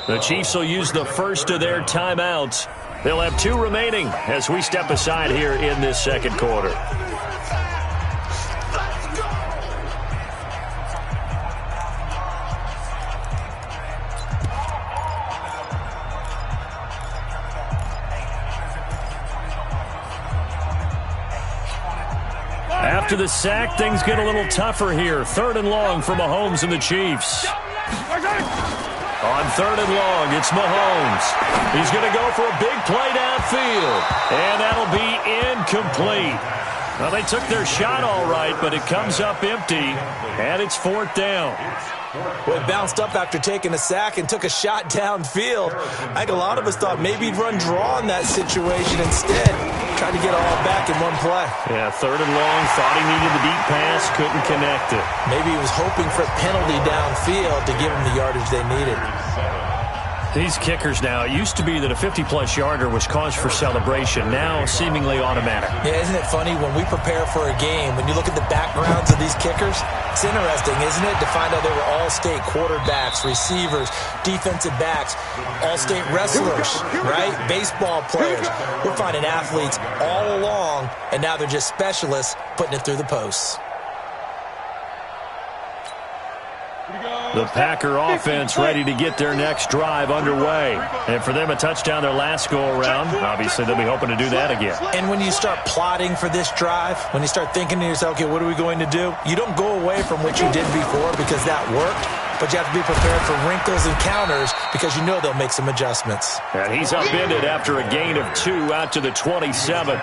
The Chiefs will use the first of their timeouts. They'll have 2 remaining as we step aside here in this second quarter. After the sack, things get a little tougher here. 3rd and long for Mahomes and the Chiefs. On 3rd and long, it's Mahomes. He's going to go for a big play downfield, and that'll be incomplete. Well, they took their shot all right, but it comes up empty, and it's 4th down. Well, he bounced up after taking a sack and took a shot downfield. I think a lot of us thought maybe he'd run draw in that situation instead. Tried to get all back in one play. Yeah, 3rd and long, thought he needed the deep pass, couldn't connect it. Maybe he was hoping for a penalty downfield to give him the yardage they needed. These kickers now, it used to be that a 50-plus yarder was cause for celebration. Now, seemingly automatic. Yeah, isn't it funny when we prepare for a game, when you look at the backgrounds of these kickers, it's interesting, isn't it, to find out they were all-state quarterbacks, receivers, defensive backs, all-state wrestlers, right? Baseball players. We're finding athletes all along, and now they're just specialists putting it through the posts. The Packer offense ready to get their next drive underway. And for them, a touchdown their last go-around. Obviously, they'll be hoping to do that again. And when you start plotting for this drive, when you start thinking to yourself, okay, what are we going to do? You don't go away from what you did before because that worked, but you have to be prepared for wrinkles and counters because you know they'll make some adjustments. And he's upended after a gain of 2 out to the 27.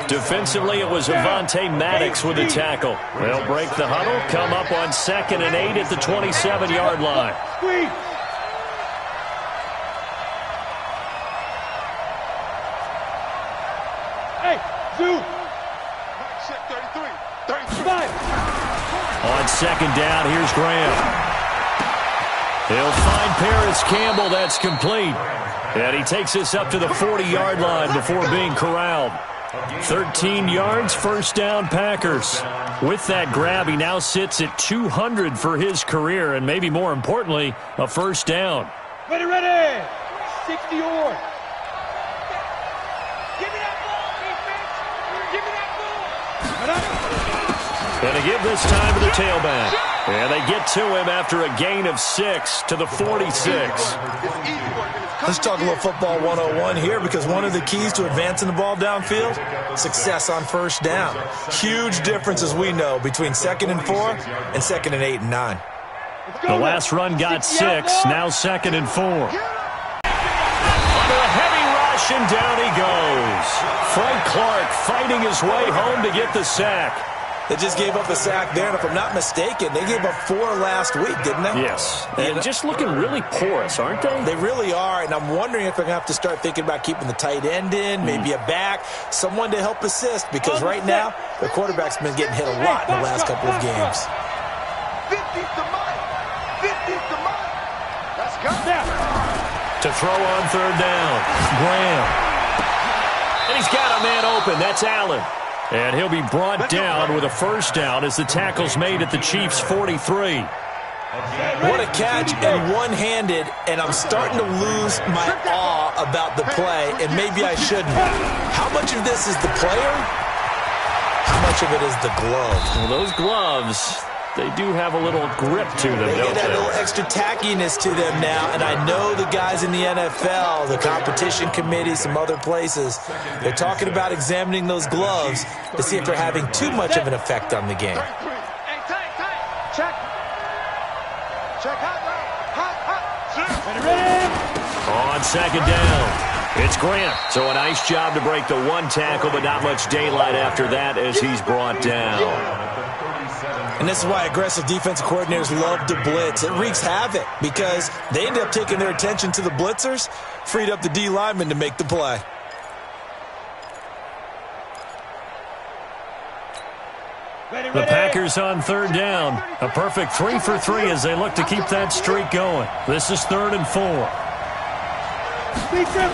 Defensively, it was Avonte Maddox with the tackle. They'll break the huddle, come up on 2nd and 8 at the 27-yard line. Hey, Zoo. 33. On 2nd down, here's Graham. He'll find Paris Campbell. That's complete. And he takes us up to the 40-yard line before being corralled. 13 yards, 1st down, Packers. With that grab, he now sits at 200 for his career, and maybe more importantly, a 1st down. Ready. 60 or. Give me that ball, defense. Give me that ball. And to give this time to the tailback. And they get to him after a gain of 6 to the 46. Let's talk a little football 101 here because one of the keys to advancing the ball downfield, success on 1st down. Huge difference, as we know, between 2nd and 4 and 2nd and 8 and 9. The last run got 6, now 2nd and 4. Under a heavy rush, and down he goes. Frank Clark fighting his way home to get the sack. They just gave up a sack there, and if I'm not mistaken, they gave up 4 last week, didn't they? Yes, and just looking really porous, aren't they? They really are, and I'm wondering if they're going to have to start thinking about keeping the tight end in, maybe a back, someone to help assist, because right now, the quarterback's been getting hit a lot in the last couple of games. 50's the money. 50's the money. Let's go. To throw on 3rd down, Graham. And he's got a man open. That's Allen. And he'll be brought down with a 1st down as the tackle's made at the Chiefs' 43. What a catch and one-handed, and I'm starting to lose my awe about the play, and maybe I shouldn't. How much of this is the player? How much of it is the glove? Well, those gloves, they do have a little grip to them, They don't get that they? little extra tackiness to them now, and I know the guys in the NFL, the competition committee, some other places, they're talking about examining those gloves to see if they're having too much of an effect on the game. Hey, tight. Check. Hot. Ready. On 2nd down, it's Grant. So a nice job to break the 1 tackle, but not much daylight after that as he's brought down. And this is why aggressive defensive coordinators love to blitz. It wreaks havoc because they end up taking their attention to the blitzers, freed up the D lineman to make the play. The Packers on 3rd down. A perfect 3 for 3 as they look to keep that streak going. This is 3rd and 4. Big trip.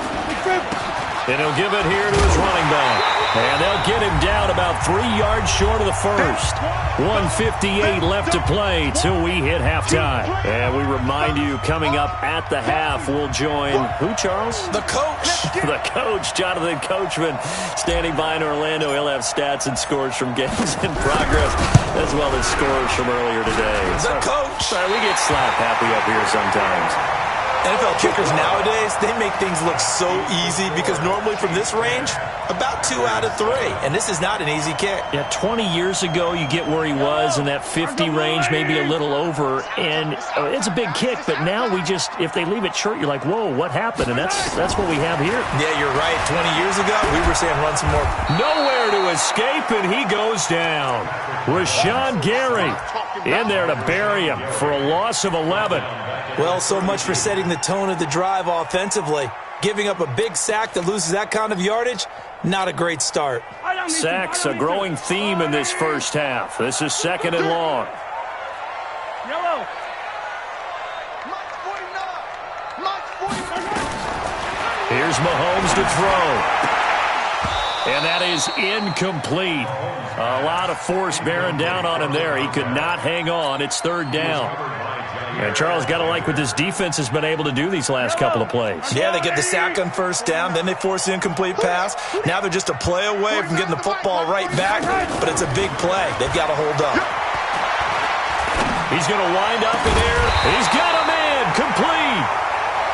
And he'll give it here to his running back. And they'll get him down about 3 yards short of the first. 1:58 left to play till we hit halftime. And we remind you, coming up at the half, we'll join who, Charles? The coach. The coach, Jonathan Coachman, standing by in Orlando. He'll have stats and scores from games in progress, as well as scores from earlier today. The coach. Sorry, we get slap happy up here sometimes. NFL kickers nowadays, they make things look so easy because normally from this range, about 2 out of 3. And this is not an easy kick. Yeah, 20 years ago, you get where he was in that 50 range, maybe a little over. And it's a big kick, but now we just, if they leave it short, you're like, whoa, what happened? And that's what we have here. Yeah, you're right. 20 years ago, we were saying run some more. Nowhere to escape, and he goes down. Rashawn Gary in there to bury him for a loss of 11. Well, so much for setting the tone of the drive offensively. Giving up a big sack that loses that kind of yardage, not a great start. Sacks, a growing theme in this first half. This is 2nd and long. Yellow. Here's Mahomes to throw. And that is incomplete. A lot of force bearing down on him there. He could not hang on. It's 3rd down. And Charles, got to like what this defense has been able to do these last couple of plays. Yeah, they get the sack on 1st down, then they force the incomplete pass. Now they're just a play away from getting the football right back, but it's a big play. They've got to hold up. He's going to wind up in there. He's got him in. Complete.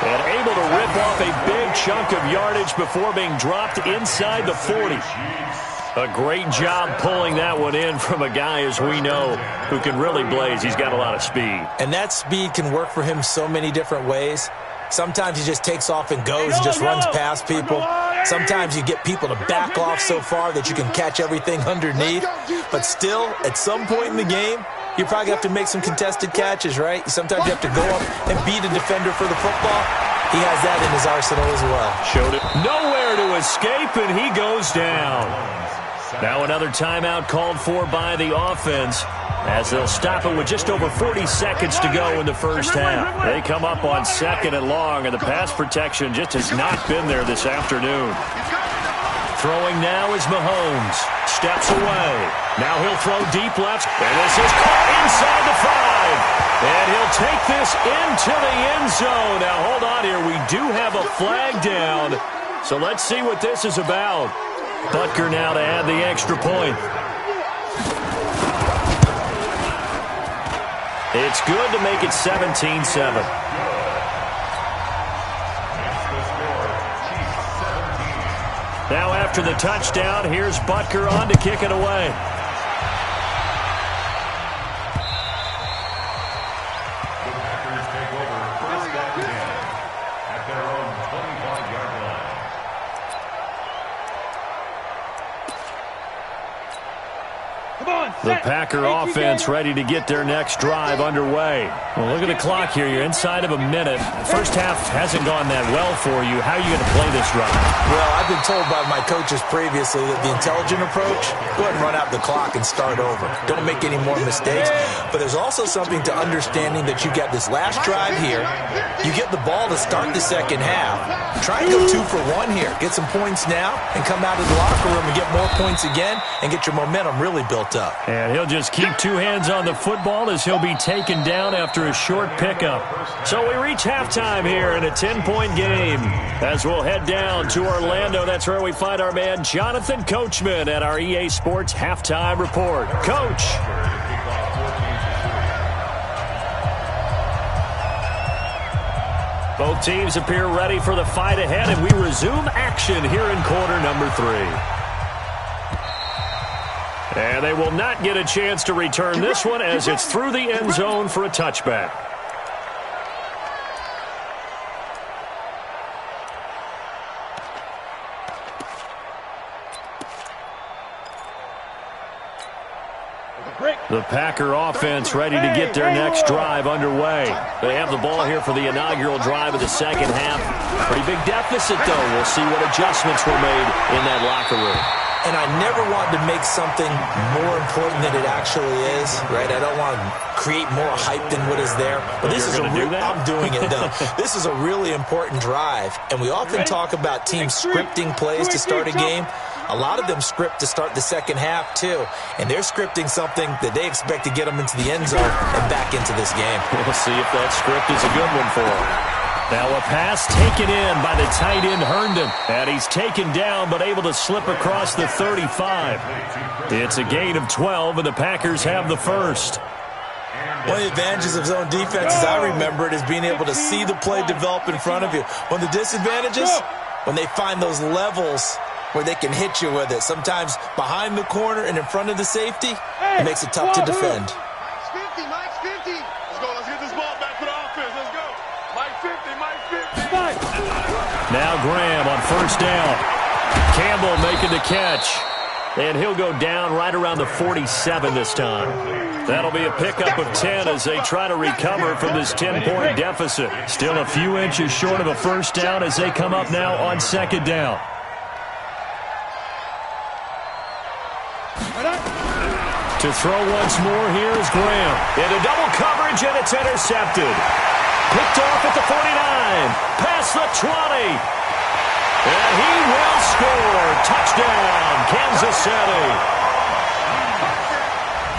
And able to rip off a big chunk of yardage before being dropped inside the 40. A great job pulling that one in from a guy, as we know, who can really blaze. He's got a lot of speed. And that speed can work for him so many different ways. Sometimes he just takes off and goes and just runs past people. Sometimes you get people to back off so far that you can catch everything underneath. But still, at some point in the game, you probably have to make some contested catches, right? Sometimes you have to go up and beat a defender for the football. He has that in his arsenal as well. Showed it. Nowhere to escape, and he goes down. Now another timeout called for by the offense, as they'll stop it with just over 40 seconds to go in the first half. They come up on 2nd and long, and the pass protection just has not been there this afternoon. Throwing now is Mahomes. Steps away. Now he'll throw deep left, and this is caught inside the 5. And he'll take this into the end zone. Now hold on here. We do have a flag down, so let's see what this is about. Butker now to add the extra point. It's good to make it 17-7. Now after the touchdown, here's Butker on to kick it away. The Packer offense ready to get their next drive underway. Well, look at the clock here. You're inside of a minute. First half hasn't gone that well for you. How are you going to play this drive? Well, I've been told by my coaches previously that the intelligent approach, go ahead and run out the clock and start over. Don't make any more mistakes. But there's also something to understanding that you got this last drive here. You get the ball to start the second half. Try and go 2 for 1 here. Get some points now and come out of the locker room and get more points again and get your momentum really built up. And he'll just keep 2 hands on the football as he'll be taken down after a short pickup. So we reach halftime here in a 10-point game. As we'll head down to Orlando, that's where we find our man Jonathan Coachman at our EA Sports Halftime Report. Coach. Both teams appear ready for the fight ahead, and we resume action here in quarter number 3. And they will not get a chance to return this one as it's through the end zone for a touchback. The Packer offense ready to get their next drive underway. They have the ball here for the inaugural drive of the second half. Pretty big deficit, though. We'll see what adjustments were made in that locker room. And I never want to make something more important than it actually is, right? I don't want to create more hype than what is there. But this is I'm doing it, though. This is a really important drive. And we often talk about teams scripting plays to start a game. A lot of them script to start the second half, too. And they're scripting something that they expect to get them into the end zone and back into this game. We'll see if that script is a good one for them. Now a pass taken in by the tight end Herndon. And he's taken down but able to slip across the 35. It's a gain of 12, and the Packers have the first. One of the advantages of zone defense, as I remember it, is being able to see the play develop in front of you. One of the disadvantages, when they find those levels where they can hit you with it. Sometimes behind the corner and in front of the safety, it makes it tough to defend. Mike's 50, Mike's 50. Let's go, let's get this ball back for the offense. Let's go. Mike 50, Mike 50. Now Graham on first down. Campbell making the catch. And he'll go down right around the 47 this time. That'll be a pickup of 10 as they try to recover from this 10-point deficit. Still a few inches short of a first down as they come up now on second down. To throw once more, here is Graham. Into double coverage, and it's intercepted. Picked off at the 49. Past the 20. And he will score. Touchdown, Kansas City.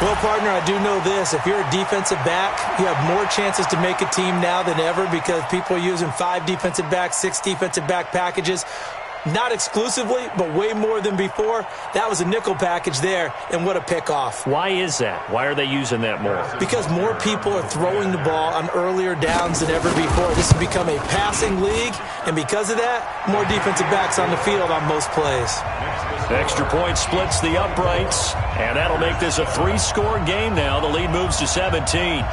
Well, partner, I do know this. If you're a defensive back, you have more chances to make a team now than ever because people are using 5 defensive backs, 6 defensive back packages. Not exclusively, but way more than before. That was a nickel package there, and what a pickoff. Why is that? Why are they using that more? Because more people are throwing the ball on earlier downs than ever before. This has become a passing league, and because of that, more defensive backs on the field on most plays. Extra point splits the uprights, and that'll make this a 3-score game now. The lead moves to 17.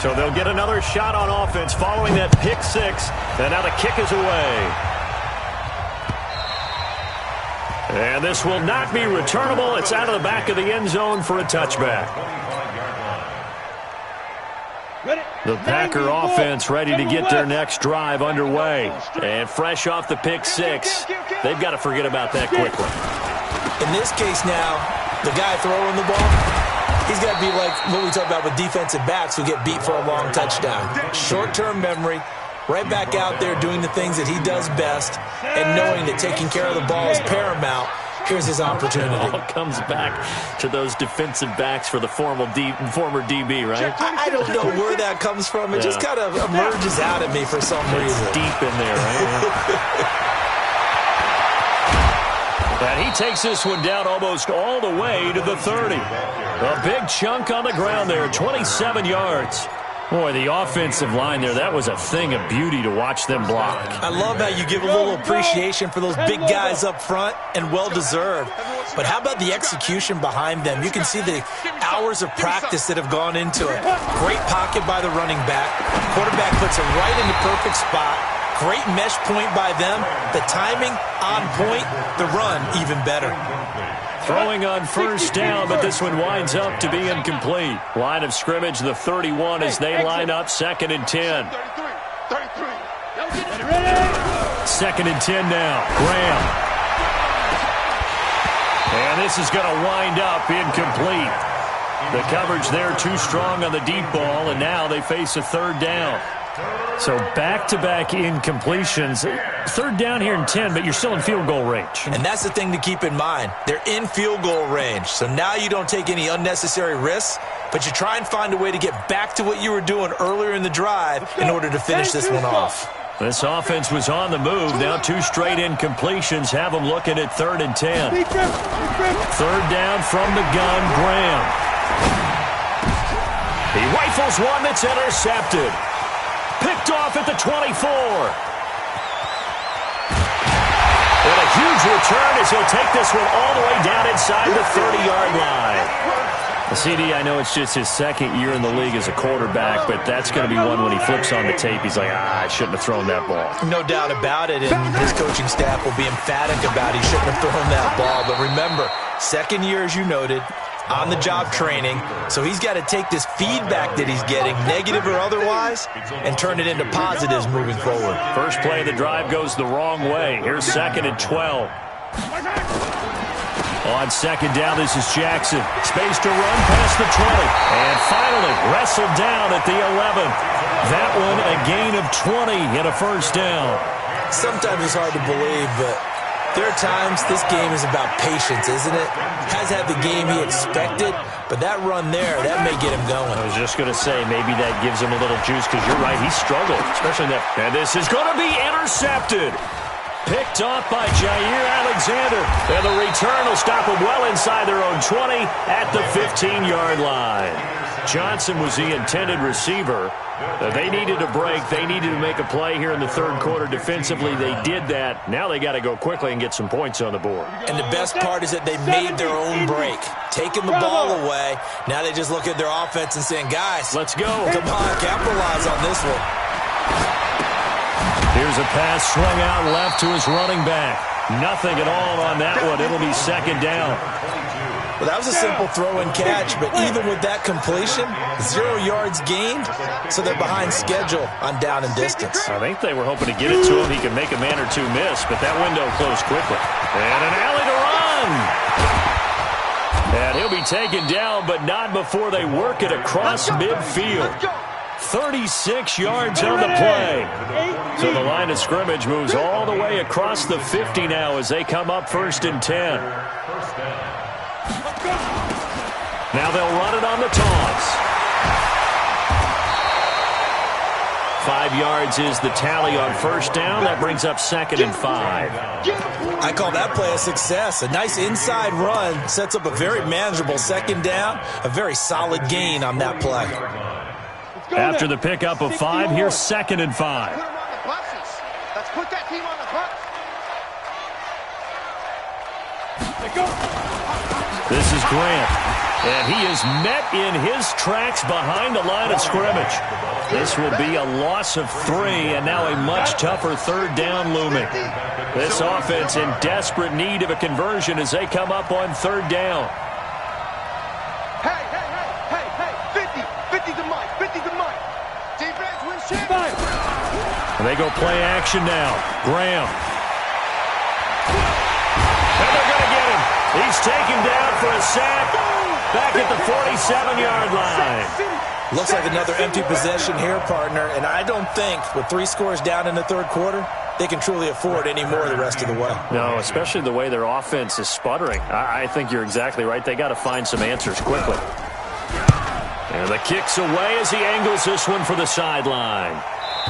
So they'll get another shot on offense following that pick 6. And now the kick is away. And this will not be returnable. It's out of the back of the end zone for a touchback. The Packer offense ready to get their next drive underway. And fresh off the pick 6, they've got to forget about that quickly. In this case now, the guy throwing the ball, he's got to be like what we talk about with defensive backs who get beat for a long touchdown. Short-term memory, right back out there doing the things that he does best, and knowing that taking care of the ball is paramount. Here's his opportunity. It all comes back to those defensive backs for the former DB, right? I don't know where that comes from. It just kind of emerges out of me for some reason. Deep in there, right? And he takes this one down almost all the way to the 30. A big chunk on the ground there, 27 yards. Boy, the offensive line there, that was a thing of beauty to watch them block. I love how you give a little appreciation for those big guys up front, and well-deserved. But how about the execution behind them? You can see the hours of practice that have gone into it. Great pocket by the running back. Quarterback puts it right in the perfect spot. Great mesh point by them. The timing on point. The run even better. Throwing on first down, but this one winds up to be incomplete. Line of scrimmage, the 31 as they line up, 2nd and 10. 33. Second and 10 now. Graham. And this is going to wind up incomplete. The coverage there too strong on the deep ball, and now they face a 3rd down. So back-to-back incompletions. 3rd down here in 10, but you're still in field goal range. And that's the thing to keep in mind. They're in field goal range. So now you don't take any unnecessary risks, but you try and find a way to get back to what you were doing earlier in the drive in order to finish this one off. This offense was on the move. Now 2 straight incompletions have them looking at 3rd and 10. 3rd down from the gun, Graham. He rifles one that's intercepted. Picked off at the 24. And a huge return as he'll take this one all the way down inside the 30-yard line. CD, I know it's just his 2nd year in the league as a quarterback, but that's going to be one when he flips on the tape. He's like, I shouldn't have thrown that ball. No doubt about it, and his coaching staff will be emphatic about he shouldn't have thrown that ball. But remember, Second year, as you noted, on-the-job training. So he's got to take this feedback that he's getting, negative or otherwise, and turn it into positives moving forward. First play of the drive goes the wrong way. Here's 2nd and 12. On 2nd down, this is Jackson. Space to run past the 20. And finally, wrestled down at the 11. That one a gain of 20 and a first down. Sometimes it's hard to believe, but there are times this game is about patience, isn't it? Has had the game he expected, but that run there, that may get him going. I was just going to say, maybe that gives him a little juice, because you're right, he struggled, especially that. And this is going to be intercepted. Picked off by Jair Alexander. And the return will stop them well inside their own 20 at the 15-yard line. Johnson was the intended receiver. They needed a break. They needed to make a play here in the third quarter defensively. They did that. Now they got to go quickly and get some points on the board. And the best part is that they made their own break. Taking the ball away. Now they just look at their offense and saying, guys, let's go. Come on, capitalize on this one. Here's a pass swung out left to his running back. Nothing at all on that one. It'll be 2nd down. Well, that was a simple throw and catch, but even with that completion, 0 yards gained, so they're behind schedule on down and distance. I think they were hoping to get it to him. He could make a man or two miss, but that window closed quickly. And an alley to run. And he'll be taken down, but not before they work it across midfield. 36 yards on the play. So the line of scrimmage moves all the way across the 50 now as they come up 1st and 10. Now they'll run it on the toss. 5 yards is the tally on 1st down. That brings up 2nd and 5. I call that play a success. A nice inside run sets up a very manageable 2nd down. A very solid gain on that play. After the pickup of 5, here's 2nd and 5. Let's put that team on the bus. This is Grant, and he is met in his tracks behind the line of scrimmage. This will be a loss of 3, and now a much tougher 3rd down looming. This offense in desperate need of a conversion as they come up on 3rd down. Hey, 50 to Mike, 50 to Mike. Defense wins champions. And they go play action now. Graham. And they're going to get him. He's taken down for a sack back at the 47-yard line. Looks like another empty possession here, partner, and I don't think with 3 scores down in the third quarter, they can truly afford any more the rest of the way. No, especially the way their offense is sputtering. I think you're exactly right. They got to find some answers quickly. And the kick's away as he angles this one for the sideline.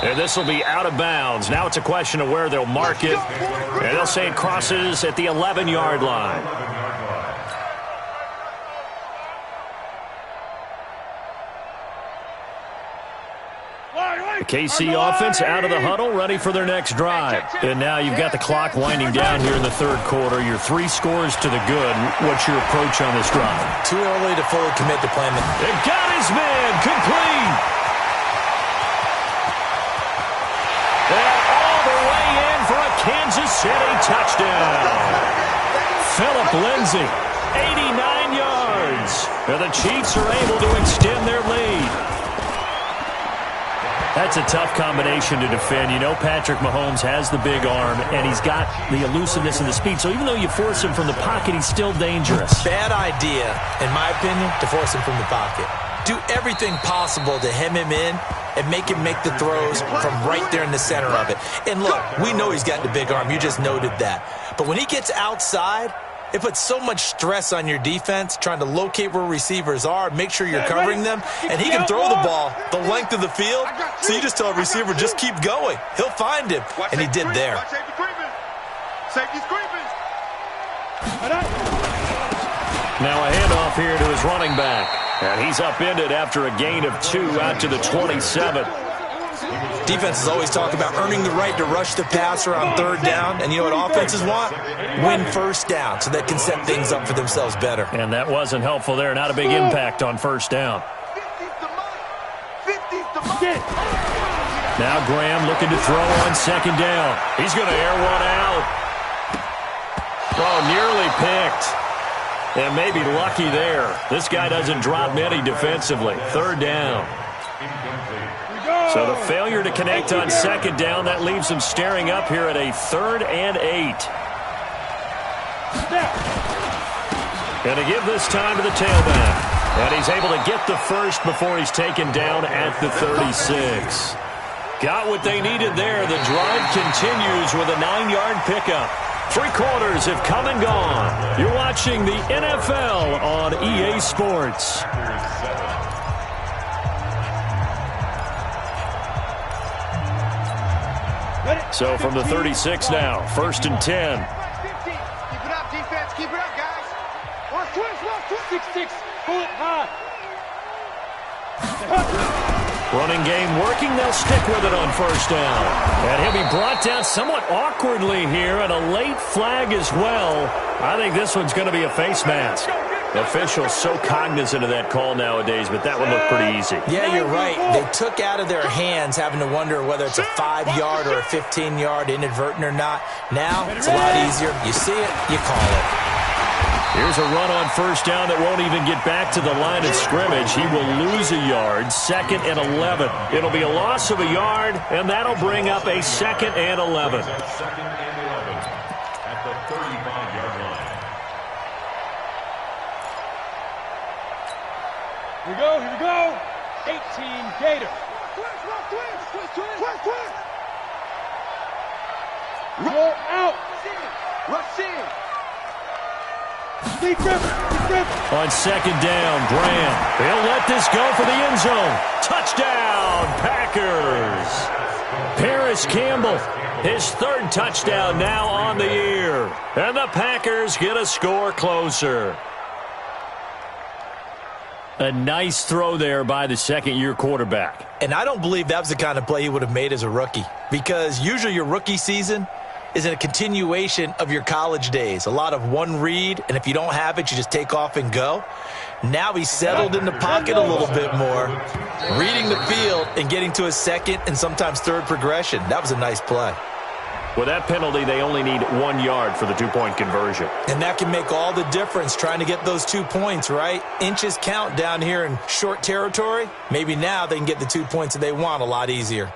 And this will be out of bounds. Now it's a question of where they'll mark it. And they'll say it crosses at the 11-yard line. The KC offense out of the huddle, ready for their next drive. And now you've got the clock winding down here in the third quarter. Your 3 scores to the good. What's your approach on this drive? Too early to fully commit to playing the... They got his man, complete. And all the way in for a Kansas City touchdown. Philip Lindsay, 89 yards. And the Chiefs are able to extend their lead. That's a tough combination to defend. You know Patrick Mahomes has the big arm, and he's got the elusiveness and the speed. So even though you force him from the pocket, he's still dangerous. Bad idea, in my opinion, to force him from the pocket. Do everything possible to hem him in and make him make the throws from right there in the center of it. And look, we know he's got the big arm. You just noted that. But when he gets outside, it puts so much stress on your defense trying to locate where receivers are, make sure you're covering them, and he can throw the ball the length of the field, so you just tell a receiver, just keep going. He'll find him, and he did there. Safety's creeping. Now a handoff here to his running back, and he's upended after a gain of 2 out to the 27. Defenses always talk about earning the right to rush the passer on 3rd down. And you know what offenses want? Win 1st down so they can set things up for themselves better. And that wasn't helpful there. Not a big impact on 1st down. Now Graham looking to throw on 2nd down. He's going to air one out. Oh, nearly picked. And maybe lucky there. This guy doesn't drop many defensively. Third down. So the failure to connect on second down, that leaves him staring up here at a 3rd and 8. Going to give this time to the tailback. And he's able to get the first before he's taken down at the 36. Got what they needed there. The drive continues with a 9-yard pickup. 3 quarters have come and gone. You're watching the NFL on EA Sports. So from the 36 now, 1st and 10. Keep it up, defense. Keep it up, guys. Watch twist. 6-6. Pull it high. Running game working. They'll stick with it on 1st down. And he'll be brought down somewhat awkwardly here, and a late flag as well. I think this one's going to be a face mask. Officials so cognizant of that call nowadays, but that one looked pretty easy. Yeah, you're right. They took out of their hands having to wonder whether it's a 5-yard or a 15-yard inadvertent or not. Now, it's a lot easier. You see it, you call it. Here's a run on 1st down that won't even get back to the line of scrimmage. He will lose a yard, 2nd and 11. It'll be a loss of a yard, and that'll bring up a 2nd and 11. At the 35-yard line. Here we go. 18 Gator. Twist. Roll out. Rush in. Deep grip. On 2nd down, Graham. He'll let this go for the end zone. Touchdown, Packers. Paris Campbell, his 3rd touchdown now on the year. And the Packers get a score closer. A nice throw there by the 2nd-year quarterback. And I don't believe that was the kind of play he would have made as a rookie, because usually your rookie season is a continuation of your college days. A lot of one read, and if you don't have it, you just take off and go. Now he's settled in the pocket a little bit more, reading the field and getting to a 2nd and sometimes 3rd progression. That was a nice play. With that penalty, they only need 1 yard for the 2-point conversion. And that can make all the difference trying to get those 2 points, right? Inches count down here in short territory. Maybe now they can get the 2 points that they want a lot easier.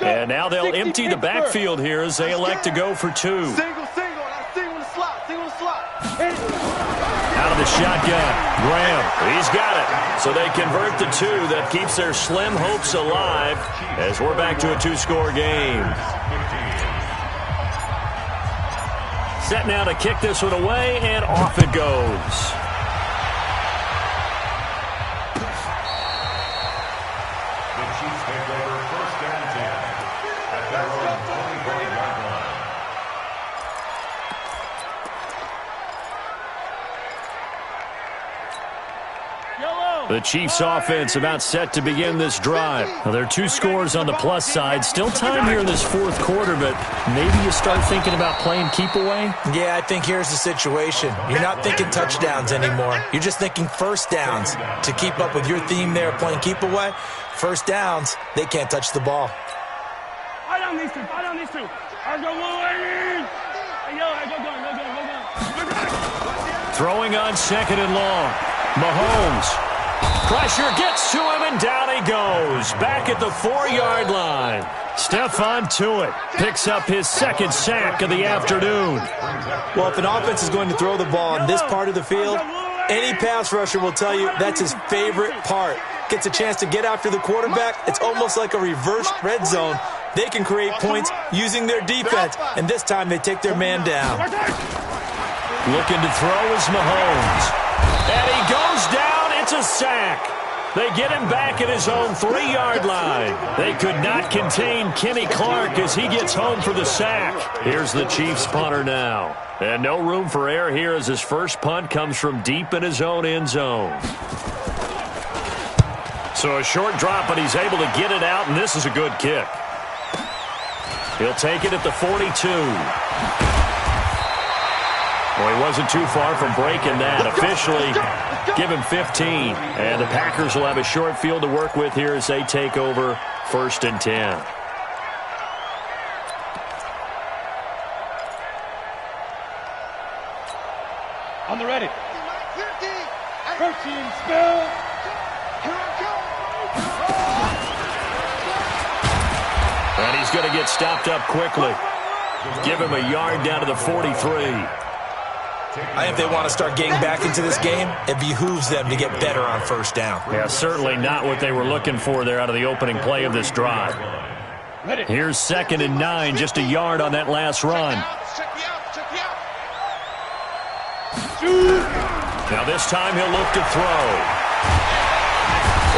And now they'll empty the backfield here as they elect to go for 2. Single. Now single in the slot. Out of the shotgun, Graham, he's got it. So they convert the 2. That keeps their slim hopes alive as we're back to a 2-score game. Set now to kick this one away, and off it goes. The Chiefs offense about set to begin this drive. Now, there are 2 scores on the plus side. Still time here in this 4th quarter, but maybe you start thinking about playing keep away? Yeah, I think here's the situation. You're not thinking touchdowns anymore. You're just thinking 1st downs. To keep up with your theme there, playing keep away, 1st downs, they can't touch the ball. Fight on these two. I go Wolverine. Go. Throwing on 2nd and long. Mahomes. Pressure gets to him, and down he goes. Back at the 4-yard line. Stephon Tuitt picks up his 2nd sack of the afternoon. Well, if an offense is going to throw the ball in this part of the field, any pass rusher will tell you that's his favorite part. Gets a chance to get after the quarterback. It's almost like a reverse red zone. They can create points using their defense, and this time they take their man down. Looking to throw is Mahomes. And he goes down. It's a sack. They get him back at his own 3-yard line. They could not contain Kenny Clark as he gets home for the sack. Here's the Chiefs punter now. And no room for error here as his first punt comes from deep in his own end zone. So a short drop, but he's able to get it out, and this is a good kick. He'll take it at the 42. Well, he wasn't too far from breaking that. Officially, give him 15. And the Packers will have a short field to work with here as they take over 1st and 10. On the ready. 13, spill. And he's going to get stopped up quickly. Give him a yard down to the 43. I think if they want to start getting back into this game, it behooves them to get better on 1st down. Yeah, certainly not what they were looking for there out of the opening play of this drive. Here's 2nd and 9, just a yard on that last run. Now this time he'll look to throw.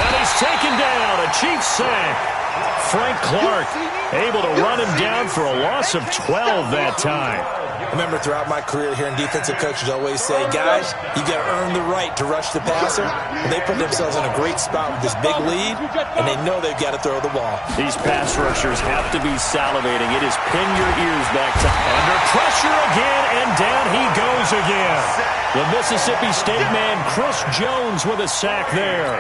And he's taken down, a Chiefs sack. Frank Clark able to run him down for a loss of 12 that time. Remember, throughout my career here in defensive coaches always say, guys, you got to earn the right to rush the passer. And they put themselves in a great spot with this big lead, and they know they've got to throw the ball. These pass rushers have to be salivating. It is pin your ears back to under pressure again, and down he goes again. The Mississippi State man, Chris Jones, with a sack there.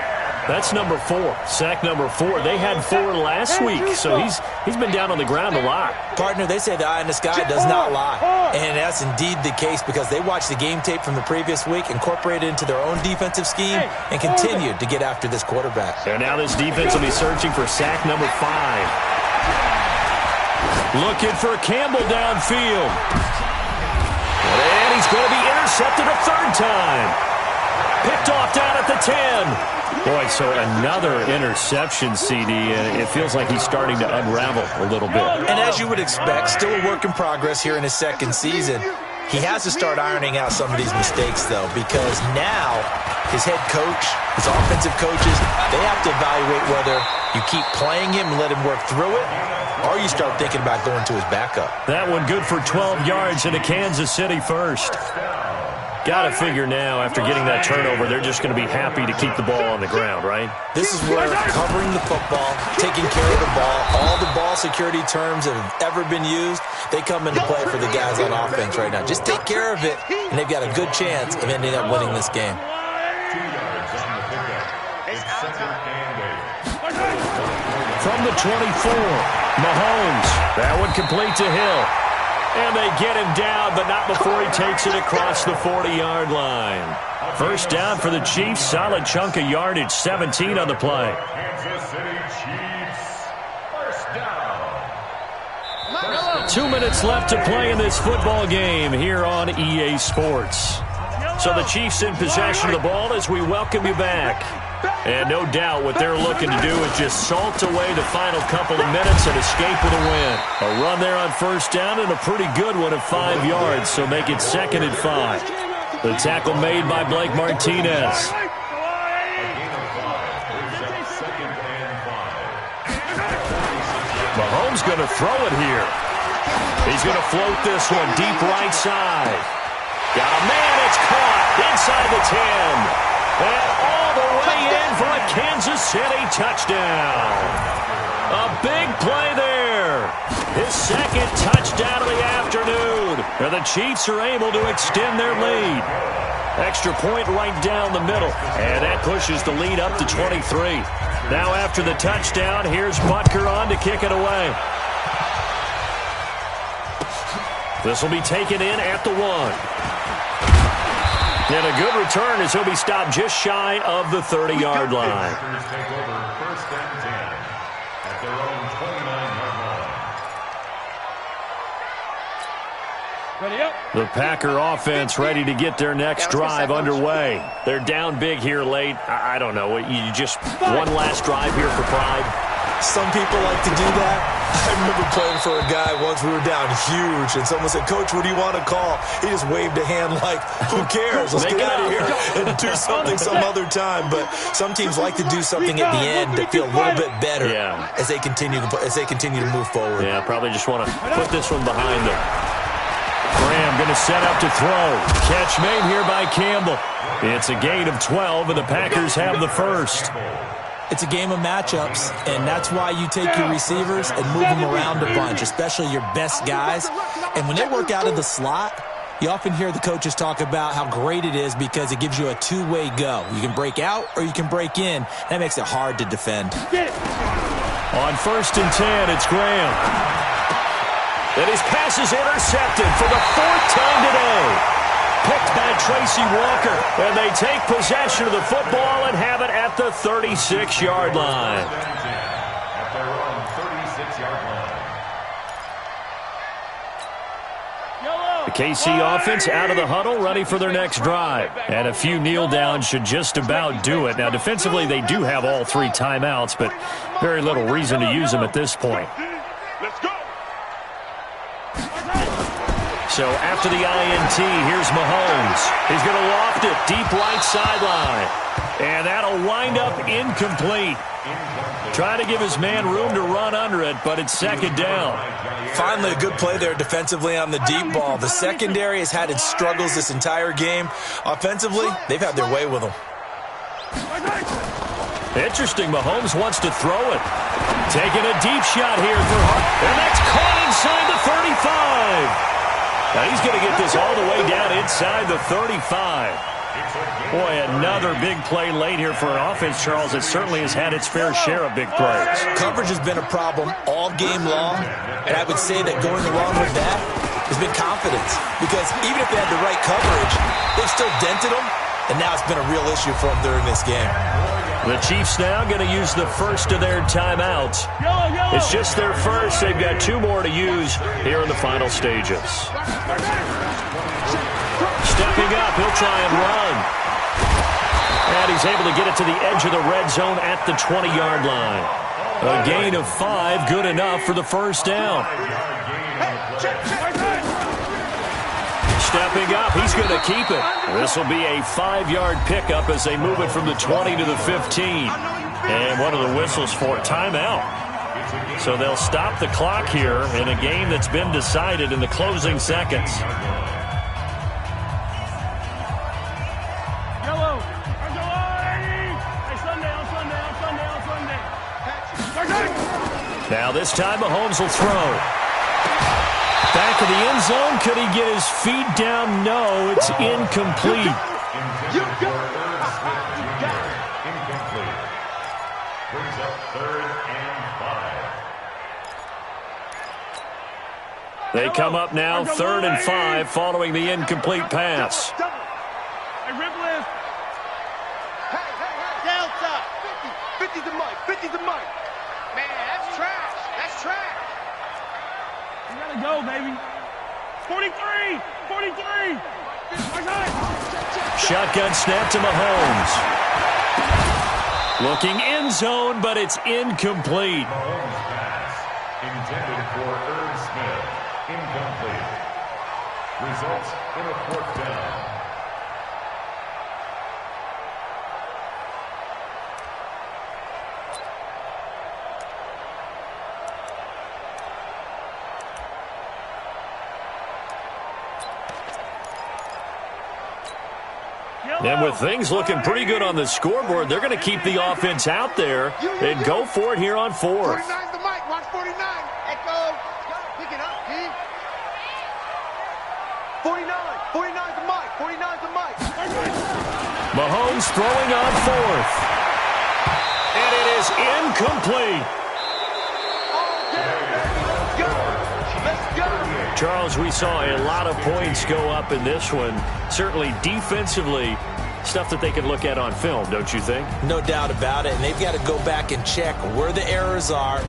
That's number 4. Sack number 4. They had 4 last week, so he's been down on the ground a lot. Partner, they say the eye in the sky does not lie. And that's indeed the case because they watched the game tape from the previous week, incorporated it into their own defensive scheme, and continued to get after this quarterback. And now this defense will be searching for sack number 5. Looking for Campbell downfield. And he's going to be intercepted a 3rd time. Picked off down at the 10. Boy, so another interception, CD, and it feels like he's starting to unravel a little bit. And as you would expect, still a work in progress here in his 2nd season. He has to start ironing out some of these mistakes, though, because now his head coach, his offensive coaches, they have to evaluate whether you keep playing him and let him work through it, or you start thinking about going to his backup. That one good for 12 yards into Kansas City 1st. Got to figure now, after getting that turnover, they're just going to be happy to keep the ball on the ground, right? This is where covering the football, taking care of the ball, all the ball security terms that have ever been used, they come into play for the guys on offense right now. Just take care of it, and they've got a good chance of ending up winning this game. 2 yards on the pickup. It's 2nd and 8. From the 24, Mahomes. That one complete to Hill. And they get him down, but not before he takes it across the 40-yard line. 1st down for the Chiefs. Solid chunk of yardage. 17 on the play. Kansas City Chiefs. 1st down. 2 minutes left to play in this football game here on EA Sports. So the Chiefs in possession of the ball as we welcome you back. And no doubt what they're looking to do is just salt away the final couple of minutes and escape with a win. A run there on 1st down and a pretty good one of 5 yards, so make it 2nd and 5. The tackle made by Blake Martinez. Mahomes going to throw it here. He's going to float this one deep right side. Got a man, it's caught inside the 10. And all the way in for a Kansas City touchdown. A big play there. His 2nd touchdown of the afternoon. And the Chiefs are able to extend their lead. Extra point right down the middle. And that pushes the lead up to 23. Now after the touchdown, here's Butker on to kick it away. This will be taken in at the 1. And a good return as he'll be stopped just shy of the 30-yard line. Packers take over 1st and 10 at their own 29-yard line. Ready up. The Packer offense ready to get their next drive underway. They're down big here late. I don't know. You just one last drive here for pride. Some people like to do that. I remember playing for a guy once. We were down huge, and someone said, "Coach, what do you want to call?" He just waved a hand like, "Who cares? Let's get out of here and do something some other time." But some teams like to do something at the end to feel a little bit better as they continue to move forward. Yeah, probably just want to put this one behind them. Graham going to set up to throw. Catch made here by Campbell. It's a gain of 12, and the Packers have the 1st. It's a game of matchups, and that's why you take your receivers and move them around a bunch, especially your best guys. And when they work out of the slot, You often hear the coaches talk about how great it is because it gives you a two-way go. You can break out or you can break in. That makes it hard to defend. On 1st and 10, it's Graham. And his pass is intercepted for the 4th time today. Picked by Tracy Walker. And they take possession of the football and have it at the 36-yard line. At their own 36-yard line. The KC offense out of the huddle, ready for their next drive. And a few kneel downs should just about do it. Now, defensively, they do have all 3 timeouts, but very little reason to use them at this point. Let's go. So after the INT, here's Mahomes. He's going to loft it deep right sideline. And that'll wind up incomplete. Trying to give his man room to run under it, but it's 2nd down. Finally, a good play there defensively on the deep ball. The secondary has had its struggles this entire game. Offensively, they've had their way with them. Interesting. Mahomes wants to throw it. Taking a deep shot here for Hart. And that's caught inside the 35. Now he's going to get this all the way down inside the 35. Boy, another big play late here for an offense, Charles, that certainly has had its fair share of big plays. Coverage has been a problem all game long, and I would say that going along with that has been confidence. Because even if they had the right coverage, they've still dented them, and now it's been a real issue for them during this game. The Chiefs now going to use the first of their timeouts. It's just their first. They've got 2 more to use here in the final stages. Stepping up, he'll try and run. And he's able to get it to the edge of the red zone at the 20-yard line. A gain of 5, good enough for the first down. Stepping up, he's going to keep it. This will be a 5-yard pickup as they move it from the 20 to the 15. And one of the whistles for timeout. So they'll stop the clock here in a game that's been decided in the closing seconds. Now this time Mahomes will throw. Back of the end zone. Could he get his feet down? No, it's incomplete. Incomplete. Brings up 3rd and 5. They come up now 3rd and 5 following the incomplete pass. Hey, Ripley. Hey, Delta. 50's the mic. 50's the mic. Man, that's trash. That's trash. You gotta go, baby. 43. 43. Shotgun snap to Mahomes. Looking end zone, but it's incomplete. Mahomes pass intended for Irv Smith. Incomplete. Results in a 4th down. And with things looking pretty good on the scoreboard, they're going to keep the offense out there and go for it here on 4th. 49's the mic. Watch 49. Echo. Pick it up, P. 49. 49's the mic. 49's the mic. Mahomes throwing on 4th. And it is incomplete. Let's go. Let's go. Charles, we saw a lot of points go up in this one. Certainly defensively, stuff that they can look at on film, don't you think? No doubt about it, and they've got to go back and check where the errors are.